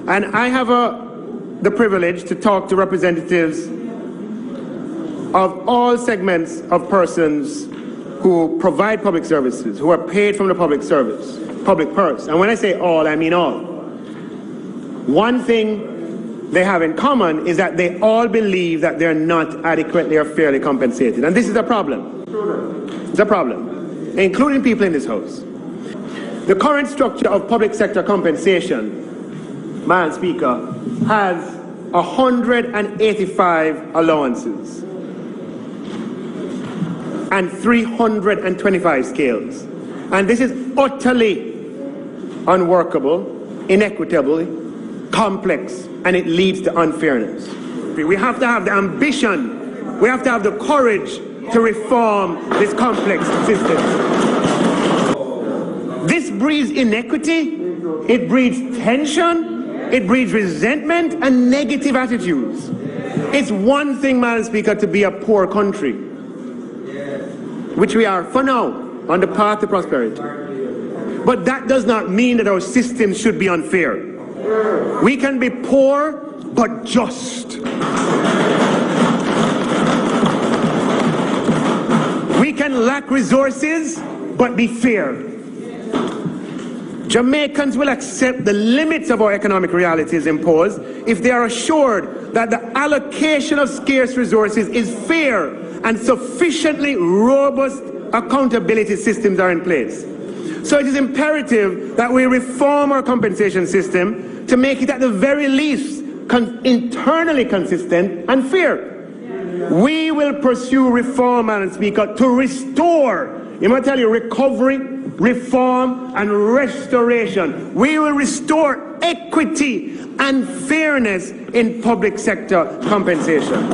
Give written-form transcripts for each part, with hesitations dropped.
And I have the privilege to talk to representatives of all segments of persons who provide public services, who are paid from the public service, public purse. And when I say all, I mean all. One thing they have in common is that they all believe that they're not adequately or fairly compensated. And this is a problem. It's a problem, including people in this House. The current structure of public sector compensation, Madam Speaker, has 185 allowances and 325 scales. And this is utterly unworkable, inequitable, complex, and it leads to unfairness. We have to have the ambition, we have to have the courage to reform this complex system. This breeds inequity, it breeds tension, it breeds resentment and negative attitudes. It's one thing, Madam Speaker, to be a poor country, which we are for now, on the path to prosperity. But that does not mean that our system should be unfair. We can be poor, but just. We can lack resources, but be fair. Jamaicans will accept the limits of our economic realities imposed if they are assured that the allocation of scarce resources is fair and sufficiently robust accountability systems are in place. So it is imperative that we reform our compensation system to make it at the very least internally consistent and fair. We will pursue reform, Madam Speaker, to restore, you might tell you, recovery, reform and restoration. We will restore equity and fairness in public sector compensation.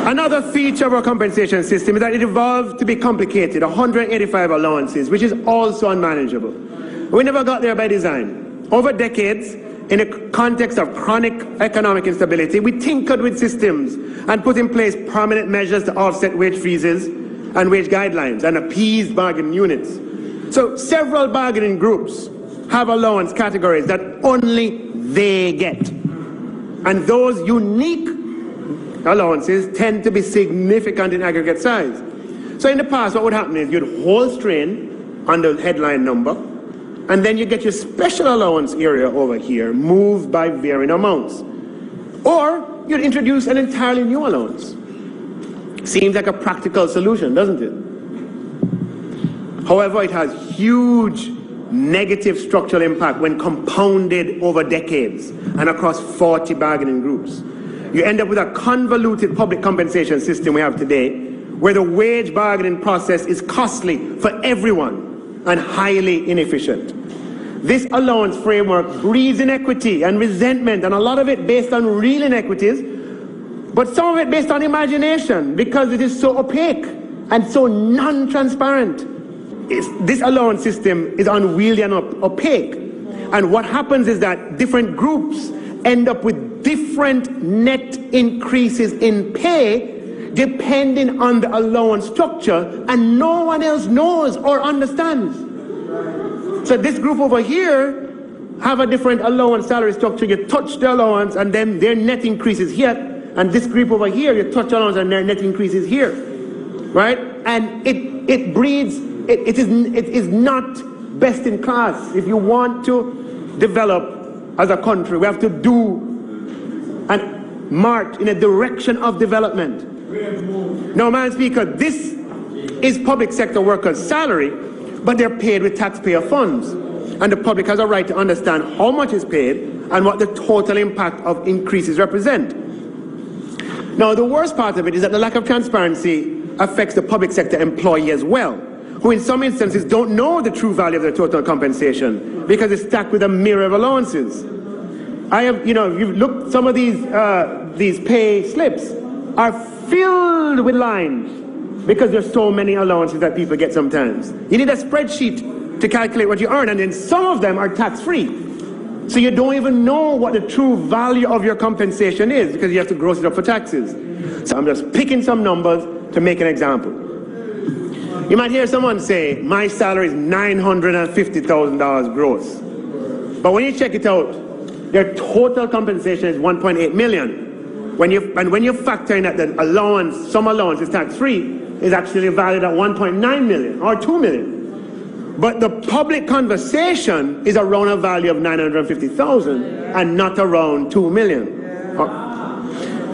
Another feature of our compensation system is that it evolved to be complicated, 185 allowances, which is also unmanageable. We never got there by design. Over decades, in a context of chronic economic instability, we tinkered with systems and put in place permanent measures to offset wage freezes and wage guidelines and appease bargaining units. So several bargaining groups have allowance categories that only they get. And those unique allowances tend to be significant in aggregate size. So in the past, what would happen is you'd hold strain on the headline number, and then you get your special allowance area over here moved by varying amounts. Or you'd introduce an entirely new allowance. Seems like a practical solution, doesn't it? However, it has huge negative structural impact when compounded over decades and across 40 bargaining groups. You end up with a convoluted public compensation system we have today, where the wage bargaining process is costly for everyone and highly inefficient. This allowance framework breeds inequity and resentment, and a lot of it based on real inequities, but some of it based on imagination, because it is so opaque and so non-transparent. This allowance system is unwieldy and opaque. And what happens is that different groups end up with different net increases in pay depending on the allowance structure, and no one else knows or understands. So this group over here have a different allowance salary structure. You touch the allowance and then their net increases here. And this group over here, you touch allowance and their net increases here. Right? And it breeds, it is not best in class. If you want to develop as a country, we have to do and march in a direction of development. Now, Madam Speaker, this is public sector workers' salary, but they're paid with taxpayer funds. And the public has a right to understand how much is paid and what the total impact of increases represent. Now, the worst part of it is that the lack of transparency affects the public sector employee as well, who in some instances don't know the true value of their total compensation because it's stacked with a myriad of allowances. I have, you've looked, some of these pay slips are filled with lines because there's so many allowances that people get sometimes. You need a spreadsheet to calculate what you earn, and then some of them are tax-free. So you don't even know what the true value of your compensation is because you have to gross it up for taxes. So I'm just picking some numbers to make an example. You might hear someone say, my salary is $950,000 gross. But when you check it out, their total compensation is 1.8 million. When you factor in that the allowance, some allowance is tax-free, is actually valued at 1.9 million or 2 million. But the public conversation is around a value of 950,000 and not around 2 million.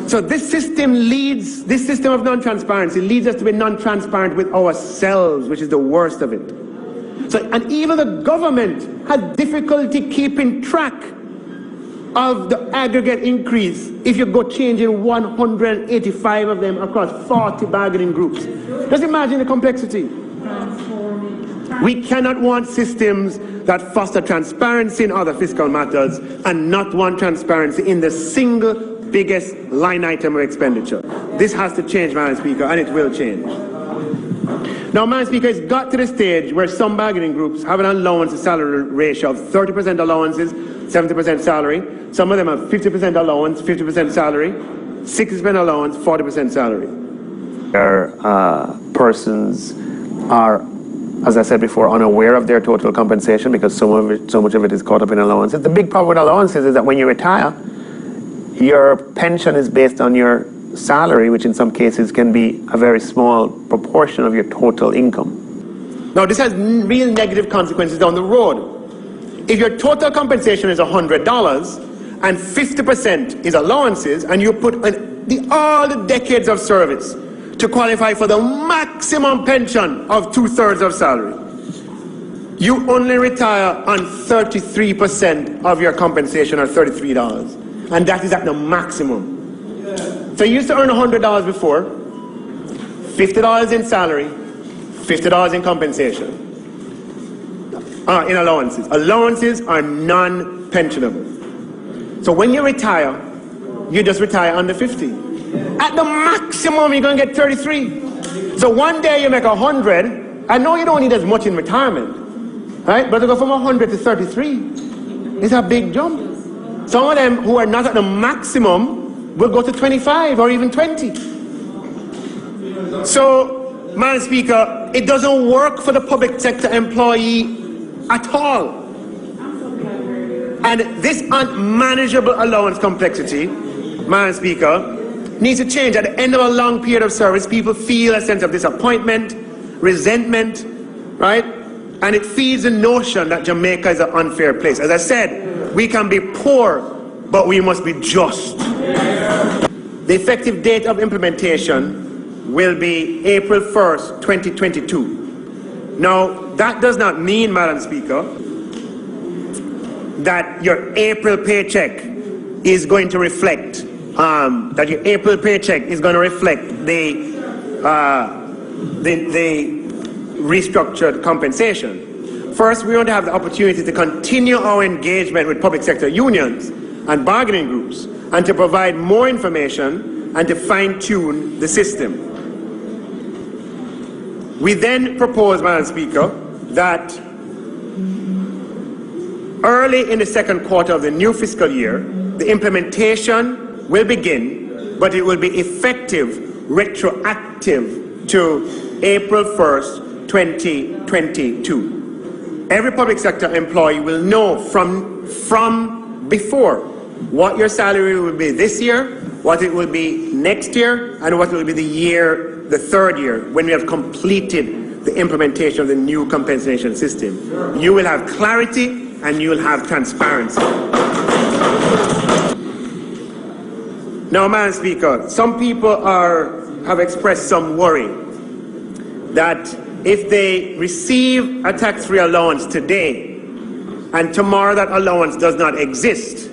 So this system of non-transparency leads us to be non-transparent with ourselves, which is the worst of it. So, and even the government has difficulty keeping track of the aggregate increase if you go changing 185 of them across 40 bargaining groups. Just imagine the complexity. We cannot want systems that foster transparency in other fiscal matters and not want transparency in the single biggest line item of expenditure. This has to change, Madam Speaker, and it will change. Now, Madam Speaker, it's got to the stage where some bargaining groups have an allowance to salary ratio of 30% allowances, 70% salary. Some of them have 50% allowance, 50% salary, 60% allowance, 40% salary. Persons are, as I said before, unaware of their total compensation because so much of it is caught up in allowances. The big problem with allowances is that when you retire, your pension is based on your salary, which in some cases can be a very small proportion of your total income. Now, this has real negative consequences down the road. If your total compensation is $100 and 50% is allowances, and you put all the decades of service to qualify for the maximum pension of 2/3 of salary, you only retire on 33% of your compensation, or $33, and that is at the maximum. So you used to earn $100 before, $50 in salary, $50 in compensation, in allowances. Allowances are non-pensionable. So when you retire, you just retire under 50. At the maximum, you're going to get 33. So one day you make 100. I know you don't need as much in retirement, right? But to go from 100 to 33 is a big jump. Some of them who are not at the maximum will go to 25 or even 20. So, Madam Speaker, it doesn't work for the public sector employee at all. And this unmanageable allowance complexity, Madam Speaker, needs to change. At the end of a long period of service, people feel a sense of disappointment, resentment, right? And it feeds the notion that Jamaica is an unfair place. As I said, we can be poor, but we must be just. The effective date of implementation will be April 1st, 2022. Now, that does not mean, Madam Speaker, that your April paycheck is going to reflect the restructured compensation. First, we want to have the opportunity to continue our engagement with public sector unions and bargaining groups, and to provide more information and to fine-tune the system. We then propose, Madam Speaker, that early in the second quarter of the new fiscal year, the implementation will begin, but it will be effective, retroactive to April 1st, 2022. Every public sector employee will know from before what your salary will be this year, what it will be next year, and what it will be the third year, when we have completed the implementation of the new compensation system. You will have clarity and you will have transparency. Now, Madam Speaker, some people have expressed some worry that if they receive a tax-free allowance today and tomorrow that allowance does not exist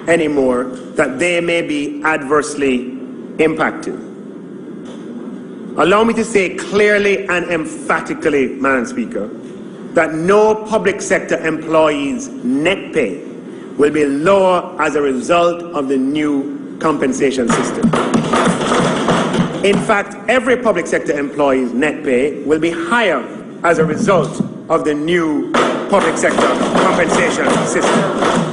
anymore, that they may be adversely impacted. Allow me to say clearly and emphatically, Madam Speaker, that no public sector employee's net pay will be lower as a result of the new compensation system. In fact, every public sector employee's net pay will be higher as a result of the new public sector compensation system.